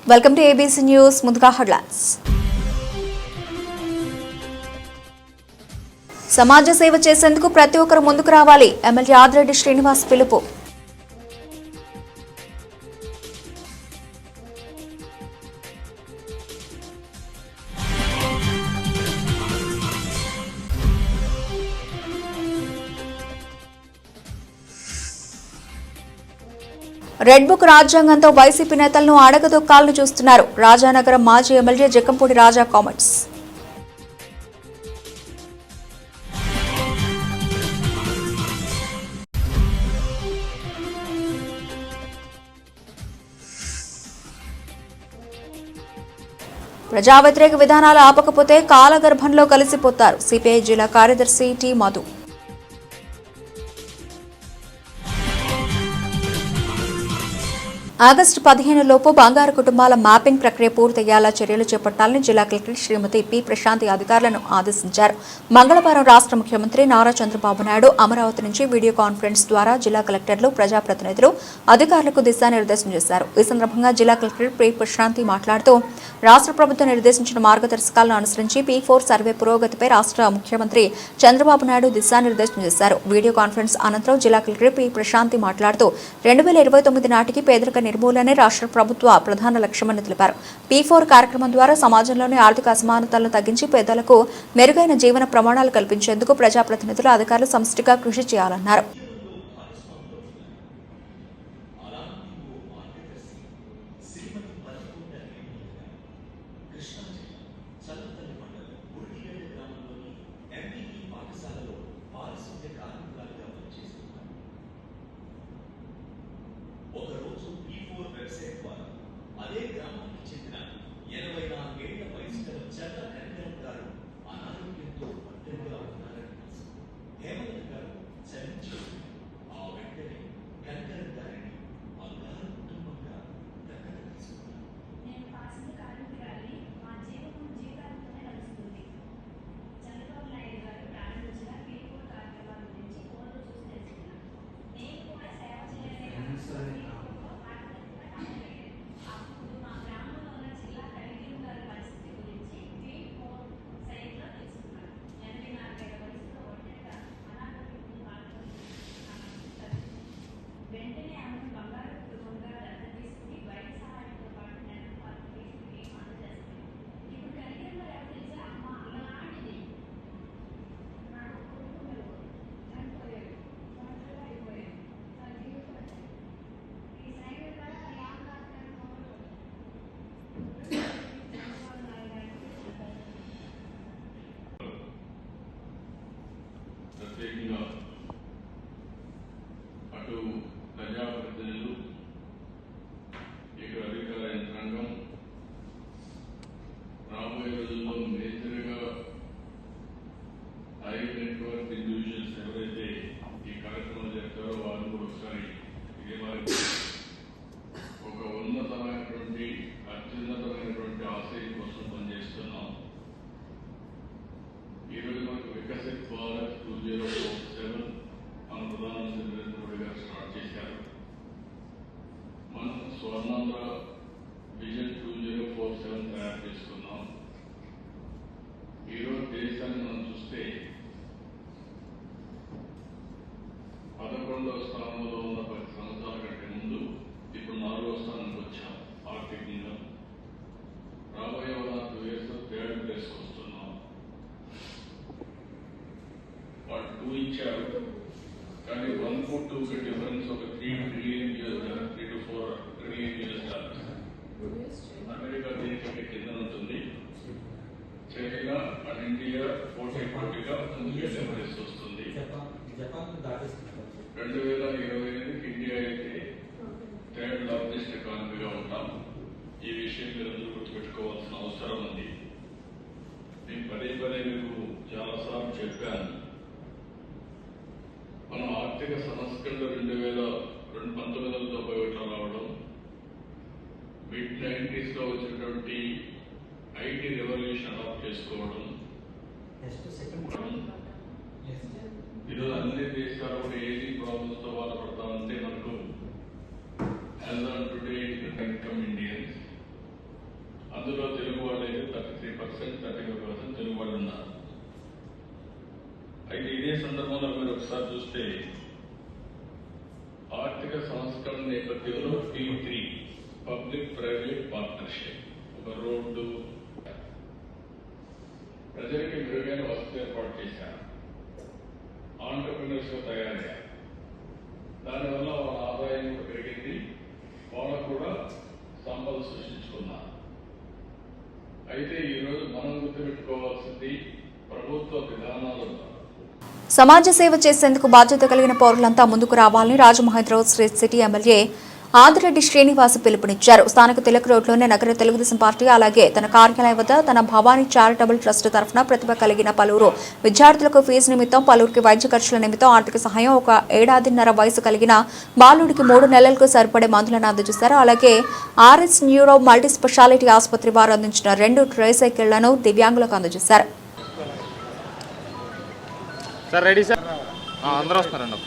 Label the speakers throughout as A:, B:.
A: Welcome to ABC news. ముందుగా headlines. సమాజ సేవ చేసేందుకు ప్రతి ఒక్కరు ముందుకు రావాలి. ఎమ్మెల్యే ఆదిరెడ్డి శ్రీనివాస్ పిలుపు. రెడ్ బుక్ రాజ్యాంగంతో వైసీపీ నేతలను అడగదొక్కాలను చూస్తున్నారు. రాజానగరం మాజీ ఎమ్మెల్యే జక్కంపూడి రాజా కామెంట్స్. ప్రజా వ్యతిరేక విధానాలు ఆపకపోతే కాలగర్భంలో కలిసిపోతారు. సిపిఐ జిల్లా కార్యదర్శి టి మధు. ఆగస్టు 15 లోపు బంగారు కుటుంబాల మ్యాపింగ్ ప్రక్రియ పూర్తయ్యేలా చర్యలు చేపట్టాలని జిల్లా కలెక్టర్ శ్రీమతి పి ప్రశాంతి అధికారులను ఆదేశించారు. మంగళవారం రాష్ట్ర ముఖ్యమంత్రి నారా చంద్రబాబు నాయుడు అమరావతి నుంచి వీడియో కాన్ఫరెన్స్ ద్వారా జిల్లా కలెక్టర్లు, ప్రజాప్రతినిధులు, అధికారులకు దిశానిర్దేశం చేశారు. ఈ సందర్భంగా జిల్లా కలెక్టర్ పి ప్రశాంతి మాట్లాడుతూ రాష్ట్ర ప్రభుత్వం నిర్దేశించిన మార్గదర్శకాలను అనుసరించి P4 సర్వే పురోగతిపై రాష్ట్ర ముఖ్యమంత్రి చంద్రబాబు నాయుడు దిశానిర్దేశం చేశారు. వీడియో కాన్ఫరెన్స్ అనంతరం జిల్లా కలెక్టర్ పి ప్రశాంతి మాట్లాడుతూ 2029 నాటికి పేదరిక నిర్మూలనే రాష్ట్ర ప్రభుత్వ ప్రధాన లక్ష్యమని తెలిపారు. P4 కార్యక్రమం ద్వారా సమాజంలోని ఆర్థిక అసమానతలను తగ్గించి పేదలకు మెరుగైన జీవన ప్రమాణాలు కల్పించేందుకు ప్రజాప్రతినిధులు, అధికారులు సమిష్టిగా కృషి చేయాలన్నారు.
B: అదే గ్రామానికి చెందిన 84 ఏళ్ల వయస్సు చల్ల కనకరం గారు అనారోగ్యంతో ఒంటరిగా ఉన్నారని తెలుసు. హేమలత గారు చలించారు. ఆ వెంటనే కనకరం గారిని బంగారు కుటుంబంగా దక్కన తీసుకున్నారు.
C: నేను పాసింగ్ కార్మికురాలిని. మా జీవితం జీవితాలతోనే నడుస్తుంది. చంద్రబాబు నాయుడు గారు ప్రారంభించిన P4 కార్యక్రమాల గురించి ఫోన్లో చూసి తెలుసుకున్నాను. నేను కూడా సేవ చేయాలని వెంటనే ఆమెను బంగారు కుటుంబంగా దత్తత తీసుకుని వైద్య సహాయంతో పాటు నెలకు 10,000 అందజేస్తాను. ఇప్పుడు కలిగిన మరి ఎవరు తెలిసా? అమ్మ అల్లనాటిది నాకు కుటుంబంలో చనిపోయాడు, సంవత్సరాలు అయిపోయాడు, నా జీవితం ఈ సైన్యం ద్వారా
D: ప్రత్యేకంగా అటు ప్రజాప్రతినిధులు, ఇటు అధికార యంత్రాంగం రాబోయే రోజుల్లో మేజర్గా హై నెట్వర్క్ ఇండివిజువల్స్ ఎవరైతే ఈ కార్యక్రమాలు చేస్తారో వాళ్ళు కూడా ఒకసారి ఇదే వారికి ఒక ఉన్నతమైనటువంటి అత్యున్నతమైనటువంటి ఆశయం కోసం పనిచేస్తున్నాం. ఈరోజు మనకు వికసిత్ భారత్ 2047 మన ప్రధానమంత్రి నరేంద్ర మోడీ గారు స్టార్ట్ చేశారు. మనం స్వర్ణాంధ్ర విజన్ 2047 తయారు చేసుకున్నాం. ఈరోజు దేశాన్ని మనం చూస్తే 11వ స్థానంలో ఉన్న 10 సంవత్సరాల కంటే ముందు ఇప్పుడు 4వ స్థానానికి వచ్చాం. ఆర్థికంగా రాబోయే 2 years 3rd ప్లేస్కి వస్తున్నాం. వాళ్ళు 2 ఇచ్చారు, కానీ 1 to 2 డిఫరెన్స్ ఒక $3 trillion, 3 to 4 trillion. అమెరికా దీనికి కింద ఉంటుంది. చైనా అండ్ ఇండియా పోటీగా ముందుకు వస్తుంది. 2028 ఇండియా అయితే 3rd లార్జెస్ట్ ఎకానమీగా ఉంటాం. ఈ విషయం మీరు అందరూ గుర్తుపెట్టుకోవాల్సిన అవసరం ఉంది. నేను పదే మీకు చాలాసార్లు చెప్పాను. మనం ఆర్థిక సంస్కరణ 2019లో రావడం, mid-90s వచ్చినటువంటి ఐటీ రెవల్యూషన్ అడాప్ట్ చేసుకోవడం, ఈరోజు అన్ని దేశాలు కూడా ఏజీ ప్రాబ్లమ్స్ తో బాధపడతా ఉంటే మనకు as on today income Indians సందర్భంలో మీరు ఒకసారి చూస్తే ఆర్థిక సంస్కరణ నేపథ్యంలో P3 పబ్లిక్ ప్రైవేట్ పార్ట్నర్షిప్, ఒక రోడ్డు, ప్రజలకి మెరుగైన వసతి ఏర్పాటు చేశారు, ఆంటర్ప్రినర్స్ గా తయారయ్యారు. దానివల్ల వాళ్ళ ఆదాయం కూడా పెరిగింది, వాళ్ళకు కూడా సంపద సృష్టించుకున్నారు. అయితే ఈరోజు మనం గుర్తుపెట్టుకోవాల్సింది ప్రభుత్వ విధానాలు.
A: సమాజ సేవ చేసేందుకు బాధ్యత కలిగిన పౌరులంతా ముందుకు రావాలని రాజమహేంద్రరావు సిటీ ఎమ్మెల్యే ఆదిరెడ్డి శ్రీనివాస్ పిలుపునిచ్చారు. స్థానిక తిలక్ రోడ్లోని నగర తెలుగుదేశం పార్టీ అలాగే తన కార్యాలయం వద్ద తన భవానీ చారిటబుల్ ట్రస్ట్ తరఫున ప్రతిభ కలిగిన పలువురు విద్యార్థులకు ఫీజు నిమిత్తం, పలువురికి వైద్య ఖర్చుల నిమిత్తం ఆర్థిక సహాయం, ఒక 7.5 వయసు కలిగిన బాలుడికి 3 నెలలకు సరిపడే మందులను అందజేశారు. అలాగే ఆర్ఎస్ న్యూరో మల్టీ స్పెషాలిటీ ఆసుపత్రి వారు అందించిన 2 ట్రైసైకిళ్లను దివ్యాంగులకు అందజేశారు.
E: సార్ రెడీ సార్, అందరూ వస్తున్నారండి.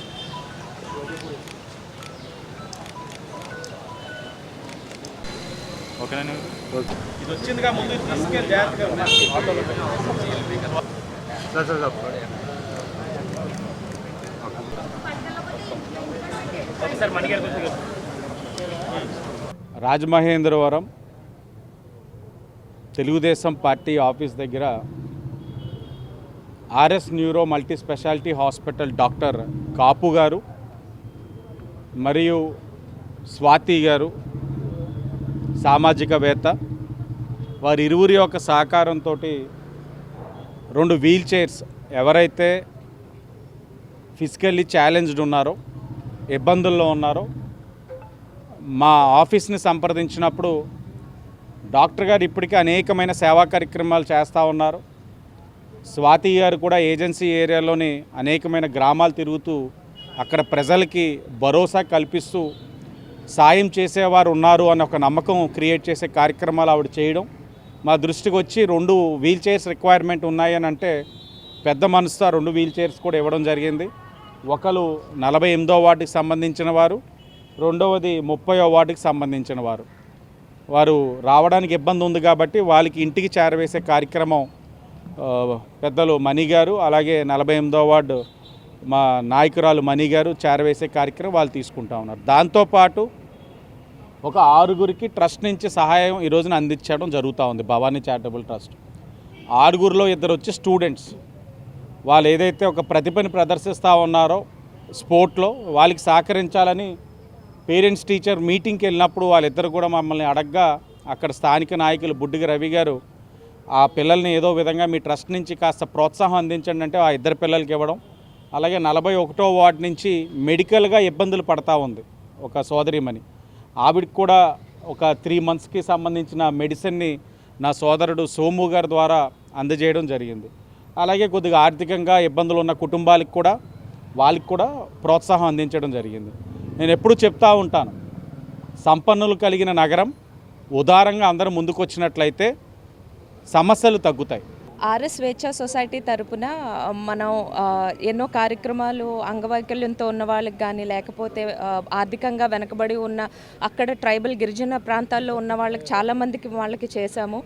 E: ఓకేనా? ఇది వచ్చిందిగా ముందు తీసుకెళ్ళి జాగ్రత్తగా సార్ సార్ మణిగారు.
F: రాజమహేంద్రవరం తెలుగుదేశం పార్టీ ఆఫీస్ దగ్గర RS neuro multi speciality hospital doctor Kapu garu మరియు స్వాతి గారు సామాజికవేత్త, వారి ఇరువురి యొక్క సహకారంతో 2 వీల్ చైర్స్ ఎవరైతే ఫిజికల్లీ ఛాలెంజ్డ్ ఉన్నారో, ఇబ్బందుల్లో ఉన్నారో, మా ఆఫీస్ని సంప్రదించినప్పుడు డాక్టర్ గారు ఇప్పటికీ అనేకమైన సేవా కార్యక్రమాలు చేస్తూ ఉన్నారు. స్వాతి గారు కూడా ఏజెన్సీ ఏరియాలోని అనేకమైన గ్రామాలు తిరుగుతూ అక్కడ ప్రజలకి భరోసా కల్పిస్తూ సాయం చేసేవారు ఉన్నారు అన్న ఒక నమ్మకం క్రియేట్ చేసే కార్యక్రమాలు ఆవిడ చేయడం మా దృష్టికి వచ్చి 2 వీల్ చైర్స్ రిక్వైర్మెంట్ ఉన్నాయని అంటే పెద్ద మనసుతో 2 వీల్ చైర్స్ కూడా ఇవ్వడం జరిగింది. ఒకరు 48వ వార్డుకి సంబంధించిన వారు, రెండవది 30వ వార్డుకి సంబంధించిన వారు. వారు రావడానికి ఇబ్బంది ఉంది కాబట్టి వాళ్ళకి ఇంటికి చేరవేసే కార్యక్రమం పెద్దలు మణి గారు, అలాగే 48వ వార్డు మా నాయకురాలు మణి గారు చేరవేసే కార్యక్రమం వాళ్ళు తీసుకుంటా ఉన్నారు. దాంతోపాటు ఒక 6గురికి ట్రస్ట్ నుంచి సహాయం ఈ రోజున అందించడం జరుగుతూ ఉంది. భవానీ చారిటబుల్ ట్రస్ట్ 6గురిలో 2 వచ్చి స్టూడెంట్స్. వాళ్ళు ఏదైతే ఒక ప్రతిభని ప్రదర్శిస్తూ ఉన్నారో స్పోర్ట్లో, వాళ్ళకి సహకరించాలని పేరెంట్స్ టీచర్ మీటింగ్కి వెళ్ళినప్పుడు వాళ్ళిద్దరు కూడా మమ్మల్ని అడగ్గా అక్కడ స్థానిక నాయకులు బుడ్డిగ రవి గారు ఆ పిల్లల్ని ఏదో విధంగా మీ ట్రస్ట్ నుంచి కాస్త ప్రోత్సాహం అందించండి అంటే ఆ 2 పిల్లలకి ఇవ్వడం. అలాగే 41వ వార్డు నుంచి మెడికల్గా ఇబ్బందులు పడతా ఉంది ఒక సోదరిమణి, ఆవిడకి కూడా ఒక 3 మంత్స్కి సంబంధించిన మెడిసిన్ని నా సోదరుడు సోము గారి ద్వారా అందజేయడం జరిగింది. అలాగే కొద్దిగా ఆర్థికంగా ఇబ్బందులు ఉన్న కుటుంబాలకు కూడా వాళ్ళకి కూడా ప్రోత్సాహం అందించడం జరిగింది. నేను ఎప్పుడూ చెప్తా ఉంటాను, సంపన్నులు కలిగిన నగరం, ఉదారంగా అందరూ ముందుకొచ్చినట్లయితే సమస్యలు తగ్గుతాయి.
G: ఆర్ఎస్ స్వేచ్ఛా సొసైటీ తరపున మనం ఎన్నో కార్యక్రమాలు అంగవైకల్యంతో ఉన్న వాళ్ళకి కానీ, లేకపోతే ఆర్థికంగా వెనకబడి ఉన్న అక్కడ ట్రైబల్ గిరిజన ప్రాంతాల్లో ఉన్న వాళ్ళకి చాలామందికి వాళ్ళకి చేశాము.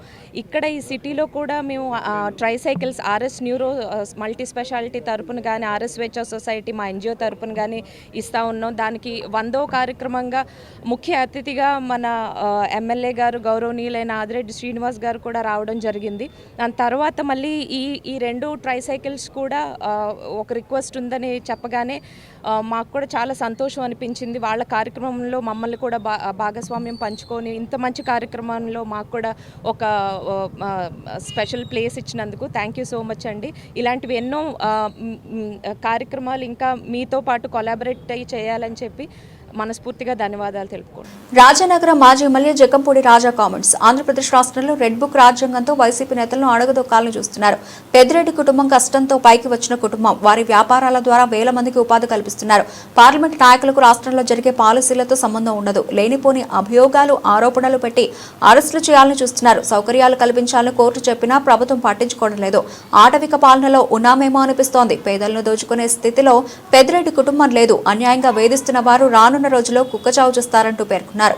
G: ఇక్కడ ఈ సిటీలో కూడా మేము tricycles RS neuro multi speciality తరపున కానీ, ఆర్ఎస్ స్వేచ్ఛా సొసైటీ మా ఎన్జిఓ తరపున కానీ ఇస్తూ ఉన్నాం. దానికి 100వ కార్యక్రమంగా ముఖ్య అతిథిగా మన ఎమ్మెల్యే గారు గౌరవనీయులైన ఆదిరెడ్డి శ్రీనివాస్ గారు కూడా రావడం జరిగింది. దాని తర్వాత మళ్ళీ ఈ 2 ట్రైసైకిల్స్ కూడా ఒక రిక్వెస్ట్ ఉందని చెప్పగానే మాకు కూడా చాలా సంతోషం అనిపించింది. వాళ్ళ కార్యక్రమంలో మమ్మల్ని కూడా భాగస్వామ్యం పంచుకొని ఇంత మంచి కార్యక్రమంలో మాకు కూడా ఒక స్పెషల్ ప్లేస్ ఇచ్చినందుకు థ్యాంక్ యూ సో మచ్ అండి. ఇలాంటివి ఎన్నో కార్యక్రమాలు ఇంకా మీతో పాటు కొలాబరేట్ అయ్యి చేయాలని చెప్పి మనస్ఫూర్తిగా ధన్యవాదాలు తెలుపుకోండి.
A: రాజానగరం మాజీ ఎమ్మెల్యే జకంపూడి రాజా కామెంట్స్. ఆంధ్రప్రదేశ్ రాష్ట్రంలో రెడ్ బుక్ రాజ్యాంగంతో వైసీపీ నేతలను అడగదొక్కాలని చూస్తున్నారు. పెద్దిరెడ్డి కుటుంబం కష్టంతో పైకి వచ్చిన కుటుంబం. వారి వ్యాపారాల ద్వారా వేల మందికి ఉపాధి కల్పిస్తున్నారు. పార్లమెంట్ నాయకులకు రాష్ట్రంలో జరిగే పాలసీలతో సంబంధం ఉండదు. లేనిపోని అభియోగాలు, ఆరోపణలు పెట్టి అరెస్టులు చేయాలని చూస్తున్నారు. సౌకర్యాలు కల్పించాలని కోర్టు చెప్పినా ప్రభుత్వం పట్టించుకోవడం లేదు. ఆటవిక పాలనలో ఉన్నామేమో అనిపిస్తోంది. పేదలను దోచుకునే స్థితిలో పెద్దిరెడ్డి కుటుంబం లేదు. అన్యాయంగా వేధిస్తున్న వారు రానున్న రోజుల్లో కుక్కచావు చూస్తారంటూ పేర్కొన్నారు.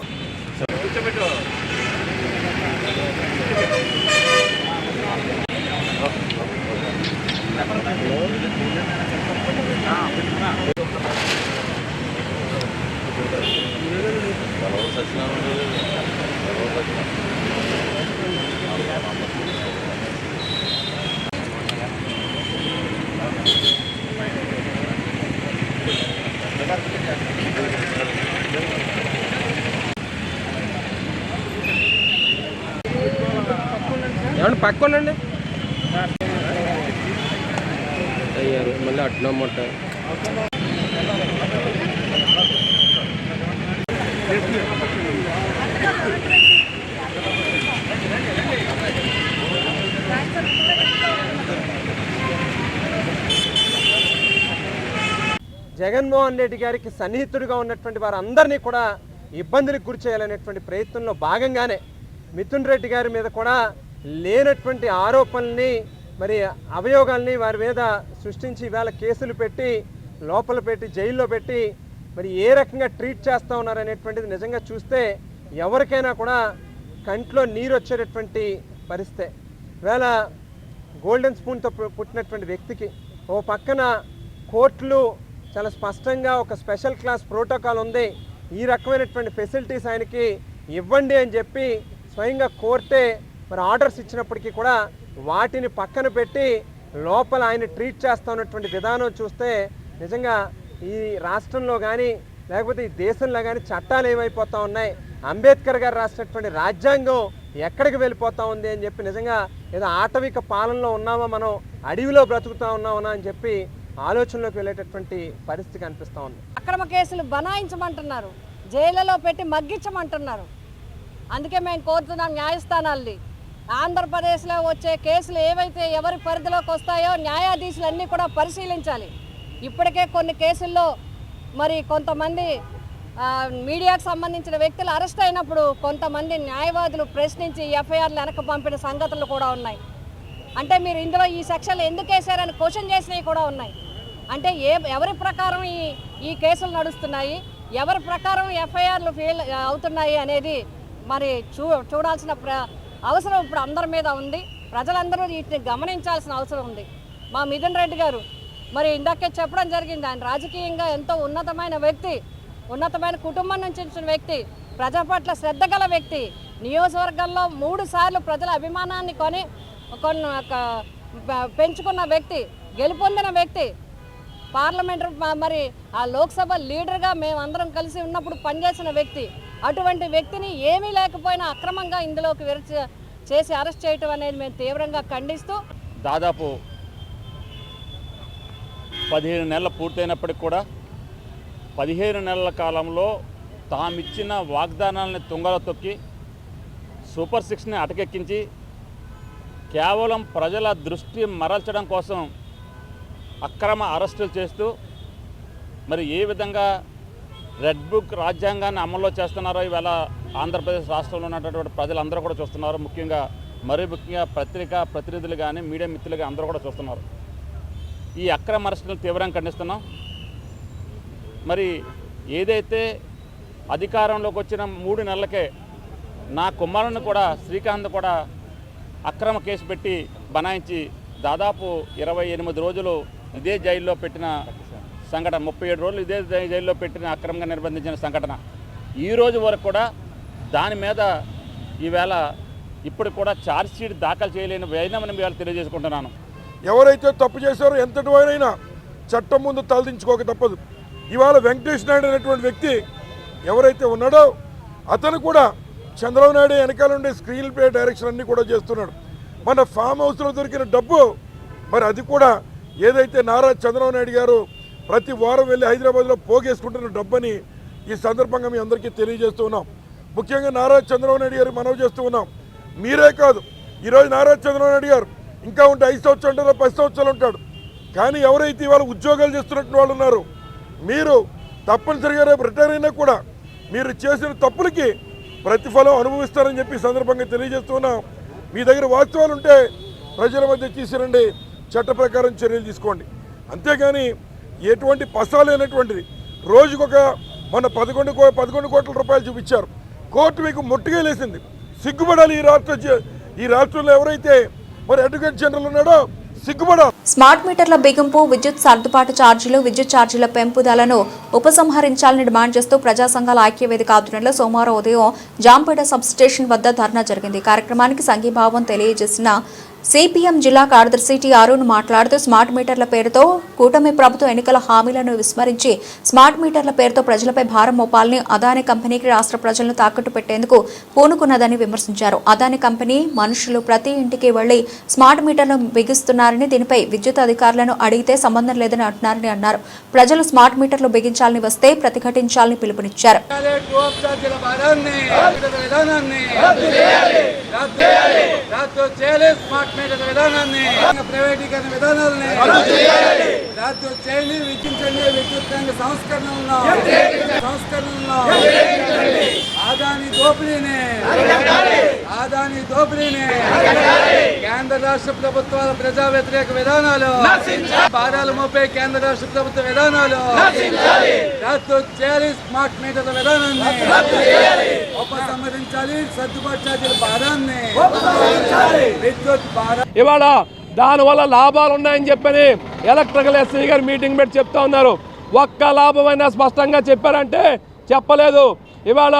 H: ఏమన్నా పక్కోనండి అయ్యారు మళ్ళీ అట్నమాట జగన్మోహన్ రెడ్డి గారికి సన్నిహితుడిగా ఉన్నటువంటి వారందరినీ కూడా ఇబ్బందులకు గురి చేయాలనేటువంటి ప్రయత్నంలో భాగంగానే మిథున్ రెడ్డి గారి మీద కూడా లేనటువంటి ఆరోపణల్ని మరి అభియోగాల్ని వారి మీద సృష్టించి ఇవాళ కేసులు పెట్టి లోపల పెట్టి జైల్లో పెట్టి మరి ఏ రకంగా ట్రీట్ చేస్తూ ఉన్నారనేటువంటిది నిజంగా చూస్తే ఎవరికైనా కూడా కంట్లో నీరు వచ్చేటటువంటి పరిస్థితి. ఇవాళ గోల్డెన్ స్పూన్తో పుట్టినటువంటి వ్యక్తికి ఓ పక్కన కోర్టులు చాలా స్పష్టంగా ఒక స్పెషల్ క్లాస్ ప్రోటోకాల్ ఉంది, ఈ రకమైనటువంటి ఫెసిలిటీస్ ఆయనకి ఇవ్వండి అని చెప్పి స్వయంగా కోర్టే మరి ఆర్డర్స్ ఇచ్చినప్పటికీ కూడా వాటిని పక్కన పెట్టి లోపల ఆయన ట్రీట్ చేస్తూ ఉన్నటువంటి విధానం చూస్తే నిజంగా ఈ రాష్ట్రంలో కానీ లేకపోతే ఈ దేశంలో కానీ చట్టాలు ఏమైపోతూ ఉన్నాయి, అంబేద్కర్ గారు రాసినటువంటి రాజ్యాంగం ఎక్కడికి వెళ్ళిపోతూ ఉంది అని చెప్పి నిజంగా ఏదో ఆటవిక పాలనలో ఉన్నామా, మనం అడవిలో బ్రతుకుతూ ఉన్నామా అని చెప్పి ఆలోచనలోకి వెళ్ళేటటువంటి పరిస్థితి కనిపిస్తూ ఉంది.
I: అక్రమ కేసులు బనాయించమంటున్నారు, జైళ్ళలో పెట్టి మగ్గించమంటున్నారు. అందుకే మేము కోరుతున్నాం న్యాయస్థానాల్ని ఆంధ్రప్రదేశ్లో వచ్చే కేసులు ఏవైతే ఎవరి పరిధిలోకి వస్తాయో న్యాయాధీశులన్నీ కూడా పరిశీలించాలి. ఇప్పటికే కొన్ని కేసుల్లో మరి కొంతమంది మీడియాకు సంబంధించిన వ్యక్తులు అరెస్ట్ అయినప్పుడు కొంతమంది న్యాయవాదులు ప్రశ్నించి ఎఫ్ఐఆర్లు వెనక్కి పంపిన సంగతులు కూడా ఉన్నాయి. అంటే మీరు ఇందులో ఈ సెక్షన్లు ఎందుకు వేశారని క్వశ్చన్ చేసినవి కూడా ఉన్నాయి. అంటే ఎవరి ప్రకారం ఈ కేసులు నడుస్తున్నాయి, ఎవరి ప్రకారం ఎఫ్ఐఆర్లు ఫెయిల్ అవుతున్నాయి అనేది మరి చూడాల్సిన అవసరం ఇప్పుడు అందరి మీద ఉంది. ప్రజలందరూ వీటిని గమనించాల్సిన అవసరం ఉంది. మా మిథున్ రెడ్డి గారు మరి ఇందాకే చెప్పడం జరిగింది, ఆయన రాజకీయంగా ఎంతో ఉన్నతమైన వ్యక్తి, ఉన్నతమైన కుటుంబం నుంచి వచ్చిన వ్యక్తి, ప్రజల పట్ల శ్రద్ధ గల వ్యక్తి, నియోజకవర్గంలో 3 సార్లు ప్రజల అభిమానాన్ని పెంచుకున్న వ్యక్తి, గెలుపొందిన వ్యక్తి, పార్లమెంటు మరి ఆ లోక్సభ లీడర్గా మేమందరం కలిసి ఉన్నప్పుడు పనిచేసిన వ్యక్తి. అటువంటి వ్యక్తిని ఏమీ లేకపోయినా అక్రమంగా ఇందులోకి చేసి అరెస్ట్ చేయటం అనేది మేము తీవ్రంగా ఖండిస్తూ,
F: దాదాపు 15 నెలలు పూర్తయినప్పటికి కూడా 15 నెలల కాలంలో తామిచ్చిన వాగ్దానాలని తుంగలో తొక్కి సూపర్ 6ని అటకెక్కించి కేవలం ప్రజల దృష్టి మరల్చడం కోసం అక్రమ అరెస్టులు చేస్తూ మరి ఏ విధంగా రెడ్ బుక్ రాజ్యాంగాన్ని అమల్లో చేస్తున్నారో ఇవాళ ఆంధ్రప్రదేశ్ రాష్ట్రంలో ఉన్నటువంటి ప్రజలందరూ కూడా చూస్తున్నారు. మరీ ముఖ్యంగా పత్రికా ప్రతినిధులు కానీ మీడియా మిత్రులు కానీ అందరూ కూడా చూస్తున్నారు. ఈ అక్రమ అరెస్టులను తీవ్రంగా ఖండిస్తున్నాం. మరి ఏదైతే అధికారంలోకి వచ్చిన 3 నెలలకే నా కుమారుని కూడా శ్రీకాంత్ కూడా అక్రమ కేసు పెట్టి బనాయించి దాదాపు 28 రోజులు ఇదే జైల్లో పెట్టిన సంఘటన, 37 రోజులు ఇదే జైల్లో పెట్టిన అక్రమంగా నిర్బంధించిన సంఘటన, ఈ రోజు వరకు కూడా దాని మీద ఈవేళ ఇప్పుడు కూడా ఛార్జ్షీట్ దాఖలు చేయలేని వైనమని ఇవాళ తెలియజేసుకుంటున్నాను.
J: ఎవరైతే తప్పు చేశారో ఎంతటి వారైనా చట్టం ముందు తలదించుకోక తప్పదు. ఇవాళ వెంకటేష్ నాయుడు అనేటువంటి వ్యక్తి ఎవరైతే ఉన్నాడో అతను కూడా చంద్రబాబు నాయుడు వెనకాల ఉండే స్క్రీన్ ప్లే డైరెక్షన్ అన్నీ కూడా చేస్తున్నాడు. మన ఫామ్ హౌస్లో దొరికిన డబ్బు మరి అది కూడా ఏదైతే నారా చంద్రబాబు నాయుడు గారు ప్రతి వారం వెళ్ళి హైదరాబాద్లో పోగేసుకుంటున్న డబ్బని ఈ సందర్భంగా మీ అందరికీ తెలియజేస్తూ ఉన్నాం. ముఖ్యంగా నారా చంద్రబాబు నాయుడు గారు మనవి చేస్తూ ఉన్నాం. మీరే కాదు, ఈరోజు నారా చంద్రబాబు నాయుడు గారు ఇంకా ఉంటే 5 సంవత్సరాలు ఉంటారో 10 సంవత్సరాలు ఉంటాడు. కానీ ఎవరైతే ఇవాళ ఉద్యోగాలు చేస్తున్నట్టు వాళ్ళు ఉన్నారు, మీరు తప్పనిసరిగా రేపు రిటైర్ అయినా కూడా మీరు చేసిన తప్పులకి ప్రతిఫలం అనుభవిస్తారని చెప్పి సందర్భంగా తెలియజేస్తున్నాం. మీ దగ్గర వాస్తవాలు ఉంటే ప్రజల మధ్య తీసుకురండి, చట్ట ప్రకారం చర్యలు తీసుకోండి. అంతేగాని ఎటువంటి పసాలైనటువంటిది రోజుకొక మన 11 కోట్ల రూపాయలు చూపించారు. కోర్టు మీకు ముట్టుగా లేసింది. సిగ్గుపడాలి ఈ రాష్ట్రంలో ఎవరైతే మరి అడ్వకేట్ జనరల్ ఉన్నాడో సిగ్గుపడాలి.
A: స్మార్ట్ మీటర్ల బిగింపు, విద్యుత్ సర్దుబాటు ఛార్జీలు, విద్యుత్ ఛార్జీల పెంపుదలను ఉపసంహరించాలని డిమాండ్ చేస్తూ ప్రజా సంఘాల ఐక్యవేదిక ఆధ్వర్యంలో సోమవారం ఉదయం జాంపేట సబ్ స్టేషన్ వద్ద ధర్నా జరిగింది. కార్యక్రమానికి సంఘీభావం తెలియజేసిన సిపిఎం జిల్లా కార్యదర్శి టి అరుణ్ మాట్లాడుతూ స్మార్ట్ మీటర్ల పేరుతో కూటమి ప్రభుత్వం ఎన్నికల హామీలను విస్మరించి స్మార్ట్ మీటర్ల పేరుతో ప్రజలపై భారం మోపాలని అదానీ కంపెనీకి రాష్ట్ర ప్రజలను తాకట్టు పెట్టేందుకు పూనుకున్నదని విమర్శించారు. అదానీ కంపెనీ మనుషులు ప్రతి ఇంటికి వెళ్లి స్మార్ట్ మీటర్లు బిగిస్తున్నారని, దీనిపై విద్యుత్ అధికారులను అడిగితే సంబంధం లేదని అంటున్నారని అన్నారు. ప్రజలు స్మార్ట్ మీటర్లు బిగించాలని వస్తే ప్రతిఘటించాలని పిలుపునిచ్చారు.
K: విధానాన్ని ప్రైవేటీకరణ విధానాలని రద్దు చేయండి, విధించండి. విద్యుత్ రంగ సంస్కరణలను ఆదాని దోపిడీని కేంద్ర రాష్ట్ర ప్రభుత్వాల ప్రజా వ్యతిరేక విధానాలు, భారాలు మోపే కేంద్ర రాష్ట్ర ప్రభుత్వ విధానాలు రద్దు చేయాలి. స్మార్ట్ మీటర్ల విధానాన్ని ఉపసంహరించాలి. సర్దుబాటు ఛార్జీల భారాన్ని విద్యుత్ భారం
L: ఇవాళ దానివల్ల లాభాలు ఉన్నాయని చెప్పని ఎలక్ట్రికల్ ఎస్సీ గారు మీటింగ్ పెట్టి చెప్తా ఉన్నారు. ఒక్క లాభమైనా స్పష్టంగా చెప్పారంటే చెప్పలేదు. ఇవాళ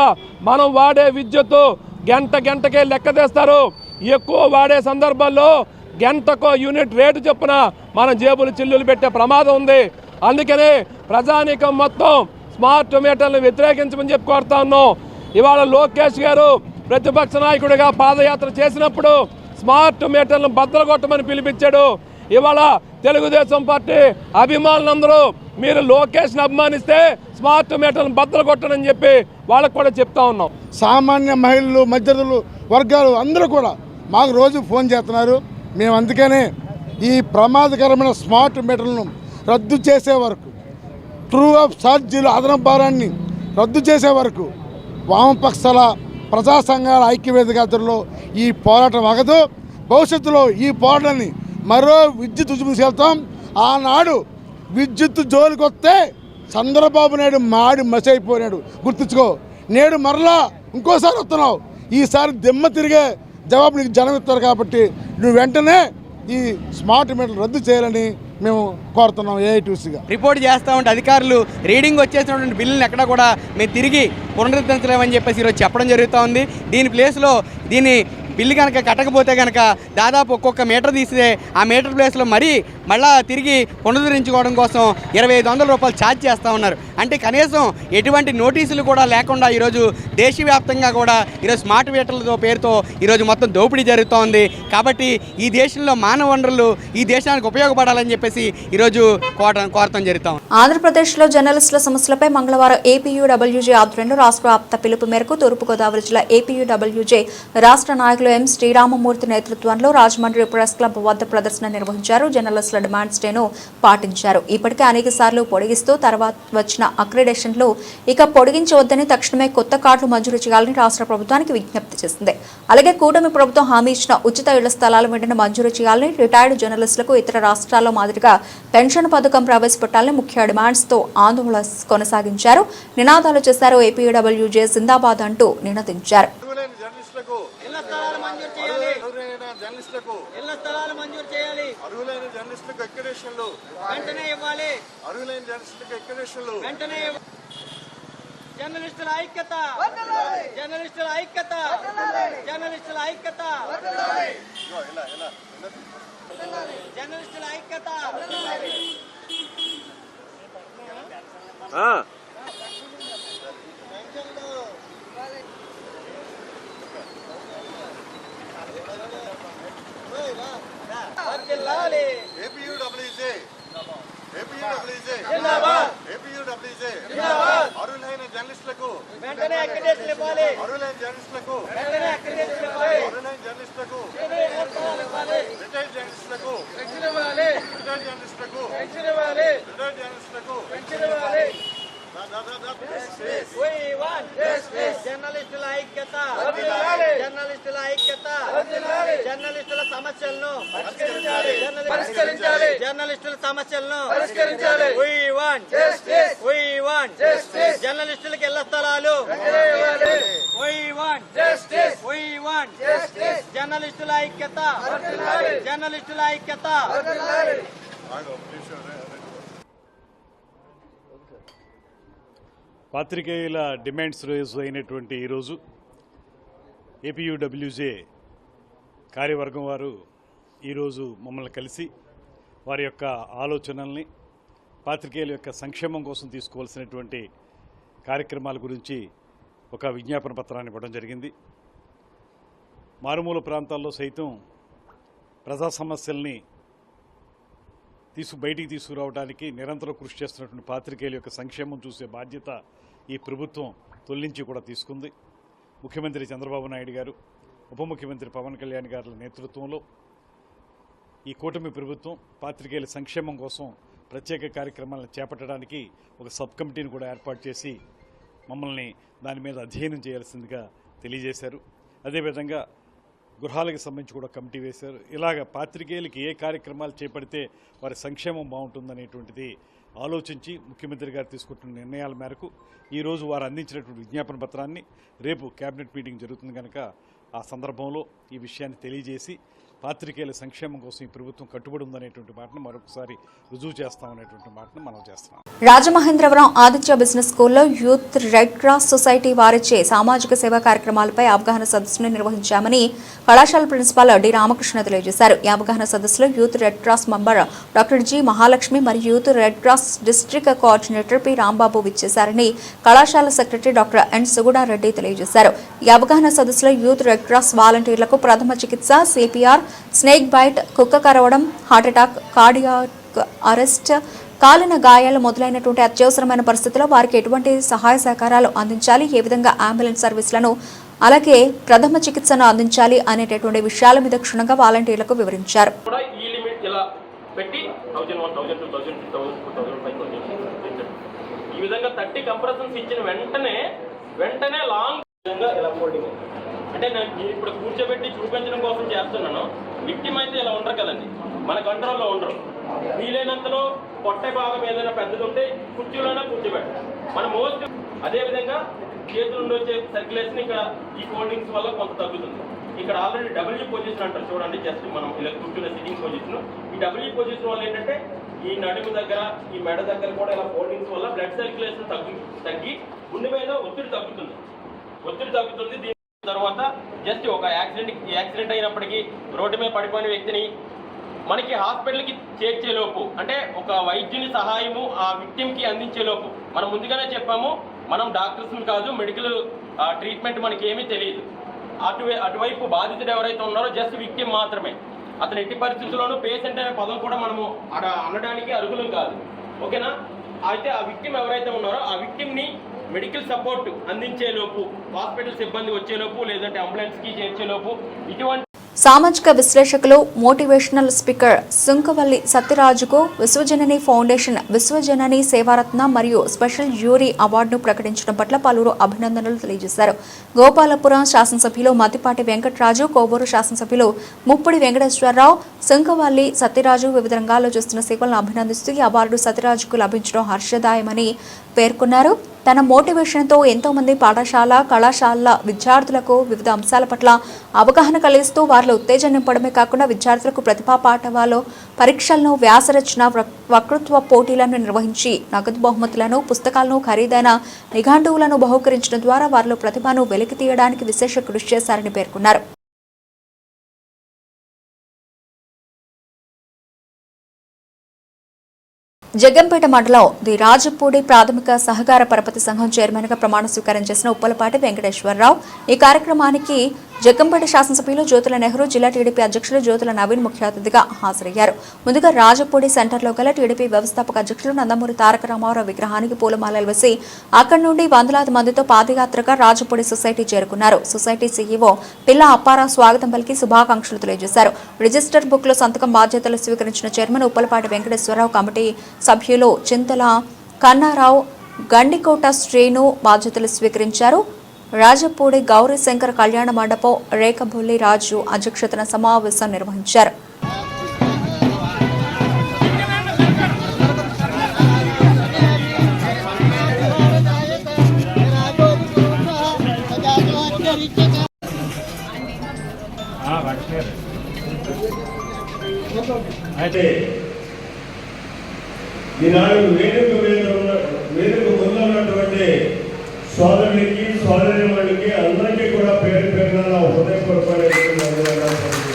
L: మనం వాడే విద్యుత్తు గంటకే లెక్క తెస్తారు. ఎక్కువ వాడే సందర్భాల్లో గంటకో యూనిట్ రేటు చొప్పున మన జేబులు చిల్లులు పెట్టే ప్రమాదం ఉంది. అందుకనే ప్రజానీకం మొత్తం స్మార్ట్ మీటర్లను వ్యతిరేకించమని చెప్పి కోరుతా ఉన్నాం. ఇవాళ లోకేష్ గారు ప్రతిపక్ష నాయకుడిగా పాదయాత్ర చేసినప్పుడు స్మార్ట్ మీటర్లను బద్దలు కొట్టమని పిలిపించాడు. ఇవాళ తెలుగుదేశం పార్టీ అభిమానులందరూ మీరు లోకేష్ని అభిమానిస్తే స్మార్ట్ మీటర్లను బద్దలు కొట్టనని చెప్పి వాళ్ళకు కూడా చెప్తా ఉన్నాం.
M: సామాన్య మహిళలు, మధ్యతరగతి వర్గాలు అందరూ కూడా మాకు రోజు ఫోన్ చేస్తున్నారు. మేము అందుకనే ఈ ప్రమాదకరమైన స్మార్ట్ మీటర్లను రద్దు చేసే వరకు, ట్రూ ఆఫ్ ఛార్జీలు అదనపు భారాన్ని రద్దు చేసే వరకు వామపక్షాల ప్రజా సంఘాల ఐక్యవేదిక ఆధ్వర్యంలో ఈ పోరాటం ఆగదు. భవిష్యత్తులో ఈ పోరాటాన్ని మరో విద్యుత్ ఉద్యమించాం. ఆనాడు విద్యుత్ జోలికి వస్తే చంద్రబాబు నాయుడు మాడి మసైపోయినాడు, గుర్తుంచుకో. నేడు మరలా ఇంకోసారి వస్తున్నావు. ఈసారి దిమ్మ తిరిగే జవాబు నీకు జనం ఇస్తారు. కాబట్టి నువ్వు వెంటనే ఈ స్మార్ట్ మీటర్లు రద్దు చేయాలని మేము కోరుతున్నాం. ఏఐటీసీగా
N: రిపోర్ట్ చేస్తూ ఉంటే అధికారులు రీడింగ్ వచ్చేసినటువంటి బిల్లుని ఎక్కడా కూడా మేము తిరిగి పునరుద్ధరించలేమని చెప్పేసి ఈరోజు చెప్పడం జరుగుతూ ఉంది. దీని ప్లేస్లో దీని బిల్లు కనుక కట్టకపోతే కనుక దాదాపు ఒక్కొక్క మీటర్ తీస్తే ఆ మీటర్ ప్లేస్లో మళ్ళా తిరిగి పునరుద్ధరించుకోవడం కోసం 2,500 రూపాయలు ఛార్జ్ చేస్తూ ఉన్నారు. అంటే కనీసం ఎటువంటి నోటీసులు కూడా లేకుండా ఈరోజు దేశవ్యాప్తంగా కూడా ఈరోజు స్మార్ట్ మీటర్లతో పేరుతో ఈరోజు మొత్తం దోపిడీ జరుగుతూ ఉంది. కాబట్టి ఈ దేశంలో మానవ వనరులు ఈ దేశానికి ఉపయోగపడాలని చెప్పేసి ఈరోజు కోరతం జరుగుతాం.
A: ఆంధ్రప్రదేశ్లో జర్నలిస్టుల సమస్యలపై మంగళవారం ఏపీయూడబ్ల్యూజే ఆధ్వర్యంలో రాష్ట్ర వ్యాప్త పిలుపు మేరకు తూర్పుగోదావరి జిల్లా ఏపీయూడబ్ల్యూజే రాష్ట్ర నాయకులు ఎం శ్రీరామమూర్తి నేతృత్వంలో రాజమండ్రి ప్రెస్ క్లబ్ వద్ద ప్రదర్శన నిర్వహించారు. జర్నలిస్టుల డిమాండ్స్ డేను పాటించారు. ఇప్పటికే అనేక సార్లు పొడిగిస్తూ తర్వాత వచ్చిన అక్రిడేషన్లు ఇక పొడిగించవద్దని, తక్షణమే కొత్త కార్డులు మంజూరు చేయాలని రాష్ట్ర ప్రభుత్వానికి విజ్ఞప్తి చేసింది. అలాగే కూటమి ప్రభుత్వం హామీ ఇచ్చిన ఉచిత ఇళ్ల స్థలాలు వెంటనే మంజూరు చేయాలని, రిటైర్డ్ జర్నలిస్టులకు ఇతర రాష్ట్రాల్లో మాదిరిగా పెన్షన్ పథకం ప్రవేశపెట్టాలని ముఖ్య డిమాండ్స్తో ఆందోళన కొనసాగించారు. నినాదాలు చేశారు. ఏపీయూడబ్ల్యూజే జిందాబాద్ అంటూ నినదించారు.
K: అర్హులైన జర్నలిస్టులకు ఎక్రిడేషన్లు వెంటనే ఇవ్వాలి. అర్హులైన జర్నలిస్టులకు ఎక్రిడేషన్లు వెంటనే జర్నలిస్టుల ఐక్యత, జర్నలిస్టుల ఐక్యత, జర్నలిస్టుల ఐక్యత, జర్నలిస్టుల ఐక్యత. అర్హులైన జర్నలిస్టులకు వెంటనే అక్రిడేషన్ ఇవ్వాలి. అర్హులైన జర్నలిస్టులకు వెంటనే అక్రిడేషన్ ఇవ్వాలి. అర్హులైన జర్నలిస్టులకు రిటైర్డ్ జర్నలిస్టులకు పెన్షన్ ఇవ్వాలి. రిటైర్డ్ జర్నలిస్టులకు పెన్షన్ ఇవ్వాలి. రిటైర్డ్ జర్నలిస్టులకు పెన్షన్ ఇవ్వాలి. జర్నలిస్టుల ఐక్యత, జర్నలిస్టుల ఐక్యత, జర్నలిస్టుల సమస్యలను పరిష్కరించాలి. జర్నలిస్టుల సమస్యలను పరిష్కరించాలి. జర్నలిస్టులకు ఇళ్ల స్థలాలు, జర్నలిస్టుల ఐక్యత, జర్నలిస్టుల ఐక్యత.
O: పాత్రికేయుల డిమాండ్స్ రోజు అయినటువంటి ఈరోజు ఏపీయూడబ్ల్యూజే కార్యవర్గం వారు ఈరోజు మమ్మల్ని కలిసి వారి యొక్క ఆలోచనల్ని పాత్రికేయుల యొక్క సంక్షేమం కోసం తీసుకోవాల్సినటువంటి కార్యక్రమాల గురించి ఒక విజ్ఞాపన పత్రాన్ని ఇవ్వడం జరిగింది. మారుమూల ప్రాంతాల్లో సైతం ప్రజా సమస్యల్ని బయటికి తీసుకురావడానికి నిరంతరం కృషి చేస్తున్నటువంటి పాత్రికేయుల యొక్క సంక్షేమం చూసే బాధ్యత ఈ ప్రభుత్వం తొలగించి కూడా తీసుకుంది. ముఖ్యమంత్రి చంద్రబాబు నాయుడు గారు, ఉప ముఖ్యమంత్రి పవన్ కళ్యాణ్ గారి నేతృత్వంలో ఈ కూటమి ప్రభుత్వం పాత్రికేయుల సంక్షేమం కోసం ప్రత్యేక కార్యక్రమాలను చేపట్టడానికి ఒక సబ్ కమిటీని కూడా ఏర్పాటు చేసి మమ్మల్ని దాని మీద అధ్యయనం చేయాల్సిందిగా తెలియజేశారు. అదేవిధంగా గృహాలకు సంబంధించి కూడా కమిటీ వేశారు. ఇలాగ పాత్రికేయులకి ఏ కార్యక్రమాలు చేపడితే వారి సంక్షేమం బాగుంటుందనేటువంటిది ఆలోచించి ముఖ్యమంత్రి గారు తీసుకుంటున్న నిర్ణయాల మేరకు ఈరోజు వారు అందించినటువంటి విజ్ఞాపన పత్రాన్ని రేపు కేబినెట్ మీటింగ్ జరుగుతుంది కనుక ఆ సందర్భంలో ఈ విషయాన్ని తెలియజేసి పాత్రికేయుల సంక్షేమం కోసం ఈ ప్రభుత్వం కట్టుబడి ఉందనేటువంటి మాటను మరొకసారి రుజువు చేస్తామనేటువంటి మాటను మనం చేస్తున్నాం.
A: రాజమహేంద్రవరం ఆదిత్య బిజినెస్ స్కూల్లో యూత్ రెడ్ క్రాస్ సొసైటీ వారిచే సామాజిక సేవా కార్యక్రమాలపై అవగాహన సదస్సును నిర్వహించామని కళాశాల ప్రిన్సిపాల్ డి రామకృష్ణ తెలియజేశారు. ఈ అవగాహన సదస్సులో Youth Red Cross member doctor G Mahalakshmi మరియు Youth Red Cross district coordinator P Rambabu విచ్చేశారని కళాశాల సెక్రటరీ డాక్టర్ ఎన్ సుగుణారెడ్డి తెలియజేశారు. ఈ అవగాహన సదస్సులో యూత్ రెడ్ క్రాస్ వాలంటీర్లకు ప్రథమ చికిత్స, సిపిఆర్, స్నేక్ బైట్, కుక్క కరవడం, హార్ట్అటాక్, కార్డియాక్ అరెస్ట్, కాలిన గాయాలు మొదలైనటువంటి అత్యవసరమైన పరిస్థితుల్లో వారికి ఎటువంటి సహాయ సహకారాలు అందించాలి, ఏ విధంగా అంబులెన్స్ సర్వీసులను అలాగే ప్రథమ చికిత్సను అందించాలి అనేటటువంటి విషయాల మీద క్షుణ్ణంగా వాలంటీర్లకు వివరించారు.
E: ఈ విధంగా 30 కంప్రెషన్స్ ఇచ్చిన వెంటనే లాంగ్ ఇలా ఫోల్డింగ్ అంటే నేను ఇప్పుడు కూర్చోబెట్టి చూపించడం కోసం చేస్తున్నాను. విక్టిమ్ అయితే ఇలా ఉండరు కదండి, మన కంట్రోల్లో ఉండరు. వీలైనంతలో పొట్టే భాగం ఏదైనా పెద్దది ఉంటే కుర్చీలోనే కూర్చోబెట్టాలి మన మోస్ట్. అదేవిధంగా చేతుల నుండి వచ్చే సర్క్యులేషన్ ఇక్కడ ఈ ఫోల్డింగ్స్ వల్ల కొంత తగ్గుతుంది. ఇక్కడ ఆల్రెడీ డబ్ల్యూ పొజిషన్ అంటారు చూడండి, జస్ట్ మనం ఇలా కూర్చున్న సిట్టింగ్ పొజిషన్. ఈ డబ్ల్యూ పొజిషన్ వల్ల ఏంటంటే ఈ నడుము దగ్గర, ఈ మెడ దగ్గర కూడా ఇలా ఫోల్డింగ్స్ వల్ల బ్లడ్ సర్క్యులేషన్ తగ్గి గుండె మీద ఒత్తిడి తగ్గుతుంది. దీని తర్వాత జస్ట్ ఒక యాక్సిడెంట్ అయినప్పటికీ రోడ్డు మీద పడిపోయిన వ్యక్తిని మనకి హాస్పిటల్కి చేర్చేలోపు, అంటే ఒక వైద్యుని సహాయము ఆ విక్టిమ్కి అందించేలోపు మనం ముందుగానే చెప్పాము, మనం డాక్టర్స్ని కాదు, మెడికల్ ట్రీట్మెంట్ మనకి ఏమీ తెలియదు. అటువైపు బాధితుడు ఎవరైతే ఉన్నారో జస్ట్ విక్టిమ్ మాత్రమే. అతను ఎట్టి పరిస్థితుల్లోనూ పేషెంట్ అనే పదం కూడా మనము అనడానికి అర్హులం కాదు. ఓకేనా? అయితే ఆ విక్టిమ్ ఎవరైతే ఉన్నారో ఆ విక్టిమ్ని మెడికల్ సపోర్ట్ అందించేలోపు, హాస్పిటల్ సిబ్బంది వచ్చేలోపు, లేదంటే అంబులెన్స్కి చేర్చేలోపు ఇటువంటి
A: సామాజిక విశ్లేషకులు, motivational speaker Sunkavalli సత్యరాజుకు Vishwajanani foundation Vishwajanani సేవారత్న మరియు స్పెషల్ జ్యూరీ అవార్డును ప్రకటించడం పట్ల పలువురు అభినందనలు తెలియజేశారు. గోపాలపురం శాసనసభ్యులు మతిపాటి వెంకటరాజు, కోవూరు శాసనసభ్యులు ముప్పిడి వెంకటేశ్వరరావు, సుంకవల్లి సత్యరాజు వివిధ రంగాల్లో చేస్తున్న సేవలను అభినందిస్తూ ఈ అవార్డు సత్యరాజుకు లభించడం హర్షదాయమని పేర్కొన్నారు. తన మోటివేషన్తో ఎంతో మంది పాఠశాల, కళాశాలల విద్యార్థులకు వివిధ అంశాల పట్ల అవగాహన కలిగిస్తూ వారిలో ఉత్తేజం నింపడమే కాకుండా విద్యార్థులకు ప్రతిభా పాఠవాలు, పరీక్షలను, వ్యాసరచన, వక్తృత్వ పోటీలను నిర్వహించి నగదు బహుమతులను, పుస్తకాలను, ఖరీదైన నిఘంటువులను బహుకరించడం ద్వారా వారిలో ప్రతిభను వెలికి తీయడానికి విశేష కృషి చేశారని పేర్కొన్నారు. జగ్గంపేట మండలం ది రాజపూడి ప్రాథమిక సహకార పరపతి సంఘం చైర్మన్గా ప్రమాణ స్వీకారం చేసిన ఉప్పలపాటి వెంకటేశ్వరరావు ఈ కార్యక్రమానికి జగ్గంపేట శాసనసభ్యులు జ్యోతుల నెహ్రూ, జిల్లా టీడీపీ అధ్యక్షులు జ్యోతుల నవీన్ ముఖ్య అతిథిగా హాజరయ్యారు. ముందుగా రాజపూడి సెంటర్లో గల టీడీపీ వ్యవస్థాపక అధ్యక్షులు నందమూరి తారక రామారావు విగ్రహానికి పూలమాలలు వేసి అక్కడి నుండి వందలాది మందితో పాదయాత్రగా రాజపూడి సొసైటీ చేరుకున్నారు. సొసైటీ సీఈఓ పిల్ల అప్పారావు స్వాగతం పలికి శుభాకాంక్షలు తెలియజేశారు. రిజిస్టర్ బుక్ లో సంతకం బాధ్యతలు స్వీకరించిన చైర్మన్ ఉప్పలపాటి వెంకటేశ్వరరావు, కమిటీ సభ్యులు చింతల కన్నారావు, గండికోట శ్రీను బాధ్యతలు స్వీకరించారు. రాజపూడి గౌరీశంకర్ కళ్యాణ మండపం రేఖబొల్లి రాజు అధ్యక్షతన సమావేశం నిర్వహించారు.
P: అయితే ఈనాడు వేదిక ముందున్నటువంటి సోదరులకి, సోదరిమణులకి అందరికీ కూడా పేరు పేరున హృదయపూర్వకమైనటువంటి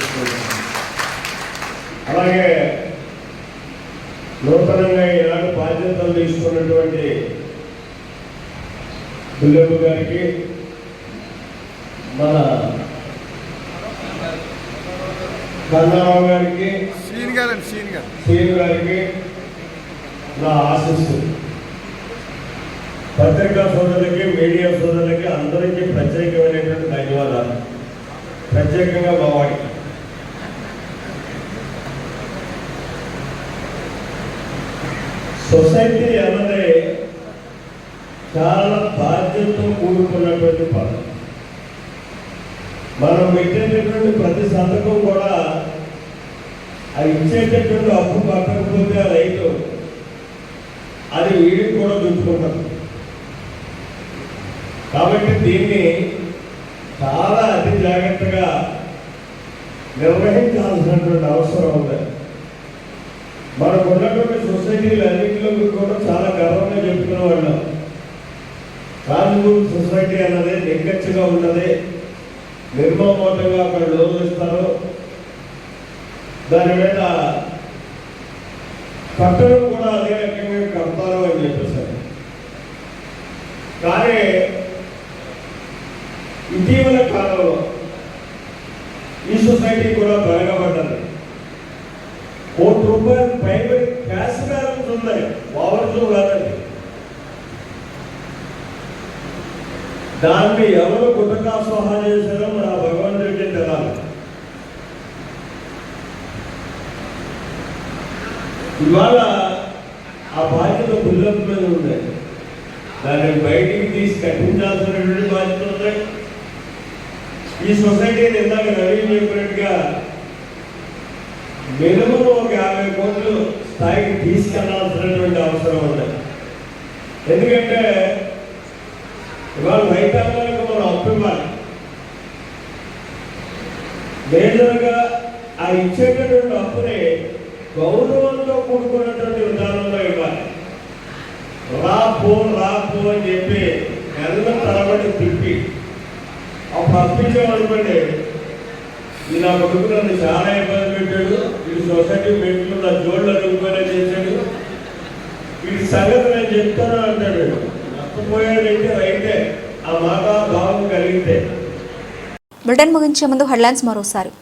P: కన్నారావు గారికి,
K: సీన్ గారికి
P: నా ఆశీస్సులు. పత్రికా సోదరులకి, మీడియా సోదరులకి అందరికీ ప్రత్యేకమైనటువంటి ధన్యవాదాలు. ప్రత్యేకంగా మా వాడికి సొసైటీ అన్నది చాలా బాధ్యతతో కూడుకున్నటువంటి పని. మనం పెట్టేటటువంటి ప్రతి సంతకం కూడా అది ఇచ్చేటటువంటి అప్పు కట్టకపోతే ఆ రైతు అది వీడికి కూడా చుట్టుకుంటారు. కాబట్టి దీన్ని చాలా అతి జాగ్రత్తగా నిర్వహించాల్సినటువంటి అవసరం ఉంది. మనకు ఉన్నటువంటి సొసైటీలు అన్నింటిలో కూడా చాలా గర్వంగా చెప్పుకునే వాళ్ళం. రాజభూమి సొసైటీ అన్నది నిక్కచ్చిగా ఉన్నది, నిర్మమోటంగా అక్కడ లోన్లు ఇస్తారు, దాని మీద కట్టడం కూడా అదే రకంగా కడతారు అని చెప్పేసారు. కానీ ఇటీవల కాలంలో ఈ సొసైటీ కూడా వెలగబడ్డది. ₹1 పైన క్యాష్ బ్యాలెన్స్ ఉన్నాయి, ఓవర్ఫ్లో కాదండి. దాన్ని ఎవరు గుట్టకా స్వాహా చేశారో మన భగవంతుడికి తెలాలి. ఇవాళ ఆ బాధ్యత బిల్డప్ మీద ఉంది. దాన్ని బయటికి తీసి కట్టించాల్సినటువంటి బాధ్యత ఉంది. ఈ సొసైటీని ఇందాక నవీన్ చెప్పినట్టుగా మినిమం ఒక 50 కోట్లు స్థాయికి తీసుకెళ్లాల్సినటువంటి అవసరం ఉంది. ఎందుకంటే ఇవాళ రైతాంగానికి మనం అప్పు ఇవ్వాలి. మేజర్గా ఆ ఇచ్చేటటువంటి అప్పుని గౌరవంతో కూడుకున్నటువంటి విధానంలో ఇవ్వాలి. రాపో అని చెప్పి నెల తరబడి తిప్పి అప్పుడు అప్పించామనుకోండి, ఈ నా కొడుకు నన్ను చాలా ఇబ్బంది పెట్టాడు, వీడి సొసైటీ పెట్టుకుని నా జోళ్ళు అడుగుపోయినా చేశాడు, వీడి సంగతి నేను చెప్తాను అంటాడు. నష్టపోయాడైతే రైతే ఆ మాట భావం కలిగితే.
A: బ్రిటన్ ముగించే ముందు హెడ్లైన్స్ మరోసారి.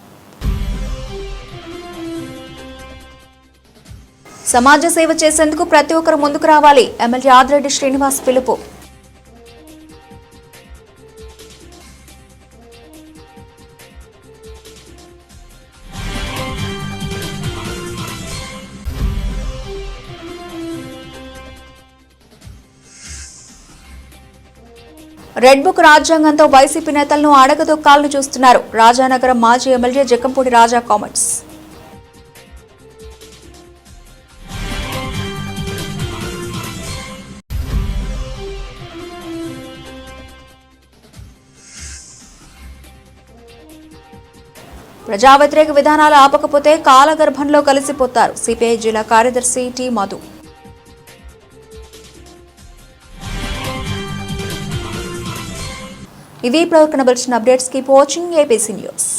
A: సమాజ సేవ చేసేందుకు ప్రతి ఒక్కరు ముందుకు రావాలి, ఎమ్మెల్యే ఆదిరెడ్డి శ్రీనివాస్ పిలుపు. రెడ్ బుక్ రాజ్యాంగంతో వైసీపీ నేతలను అడగదొక్కాలను చూస్తున్నారు, రాజానగరం మాజీ ఎమ్మెల్యే జక్కంపూడి రాజా కామెంట్స్. ప్రజా వ్యతిరేక విధానాలు ఆపకపోతే కాలగర్భంలో కలిసిపోతారు, సిపిఐ జిల్లా కార్యదర్శి టి మధు. ఇవి ప్రవర్తన బలిచిన updates. Keep watching APC news.